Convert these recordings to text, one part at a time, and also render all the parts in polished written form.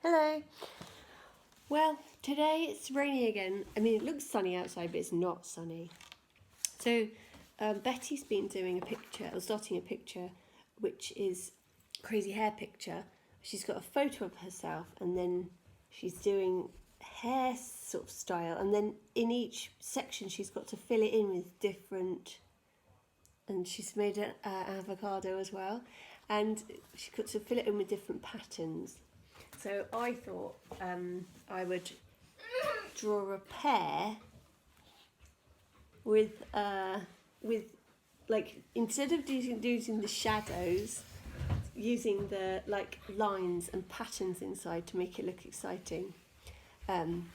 Hello. Well, today it's raining again. I mean, it looks sunny outside, but it's not sunny. So, Betty's been doing a picture, or starting a picture, which is crazy hair picture. She's got a photo of herself, and then she's doing hair sort of style, and then in each section she's got to fill it in with different. And she's made an avocado as well, and she's got to fill it in with different patterns. So I thought I would draw a pear with like, instead of using the shadows, using the like lines and patterns inside to make it look exciting.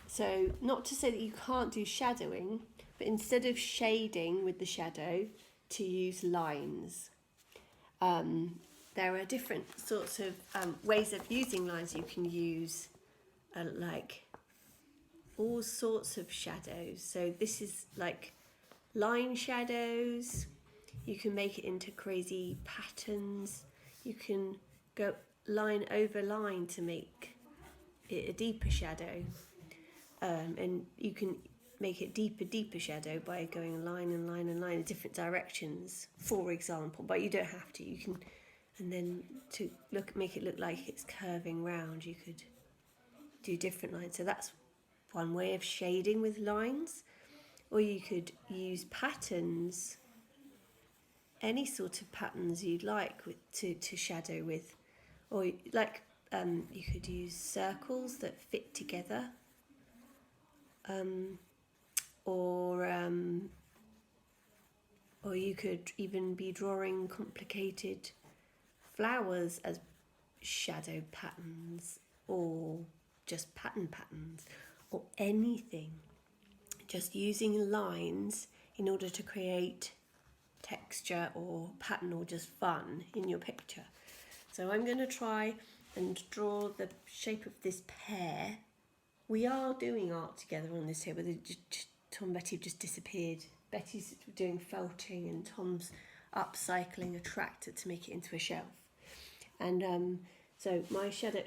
So not to say that you can't do shadowing, but instead of shading with the shadow, to use lines. There are different sorts of ways of using lines. You can use like all sorts of shadows. So this is like line shadows. You can make it into crazy patterns. You can go line over line to make it a deeper shadow. And you can make it deeper shadow by going line and line and line in different directions, for example. But you don't have to. You can. And then to make it look like it's curving round, you could do different lines. So that's one way of shading with lines. Or you could use patterns, any sort of patterns you'd like to shadow with. Or like you could use circles that fit together. Or you could even be drawing complicated flowers as shadow patterns, or just patterns, or anything. Just using lines in order to create texture or pattern or just fun in your picture. So I'm going to try and draw the shape of this pear. We are doing art together on this here, but Tom and Betty have just disappeared. Betty's doing felting and Tom's upcycling a tractor to make it into a shelf. And so my shadow,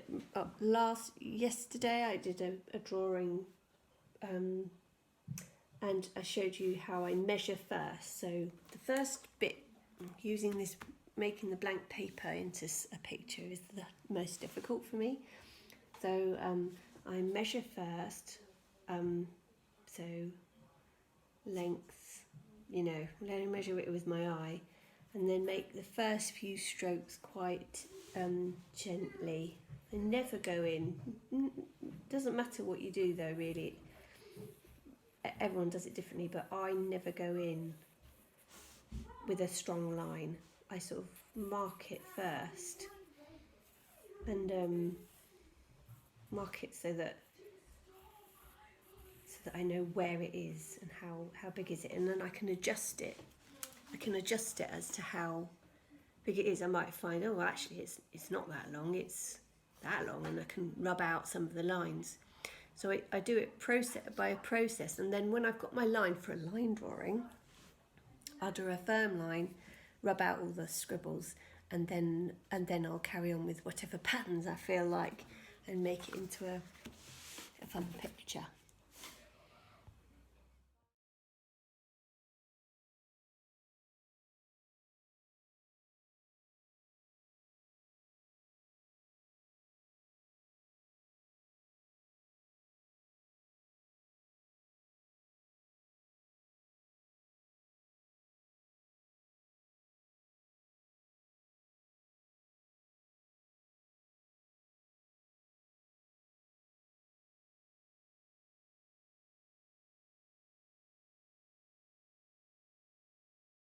yesterday I did a drawing, and I showed you how I measure first. So the first bit, using this, making the blank paper into a picture, is the most difficult for me. So I measure first, so length, let me measure it with my eye, and then make the first few strokes quite gently. And never go in. Doesn't matter what you do though, really. Everyone does it differently, but I never go in with a strong line. I sort of mark it first, and mark it so that I know where it is and how big is it, and then I can adjust it. I can adjust it as to how big it is. I might find, oh, actually it's not that long, it's that long, and I can rub out some of the lines. So I do it by a process, and then when I've got my line for a line drawing, I'll draw a firm line, rub out all the scribbles, and then I'll carry on with whatever patterns I feel like and make it into a fun picture.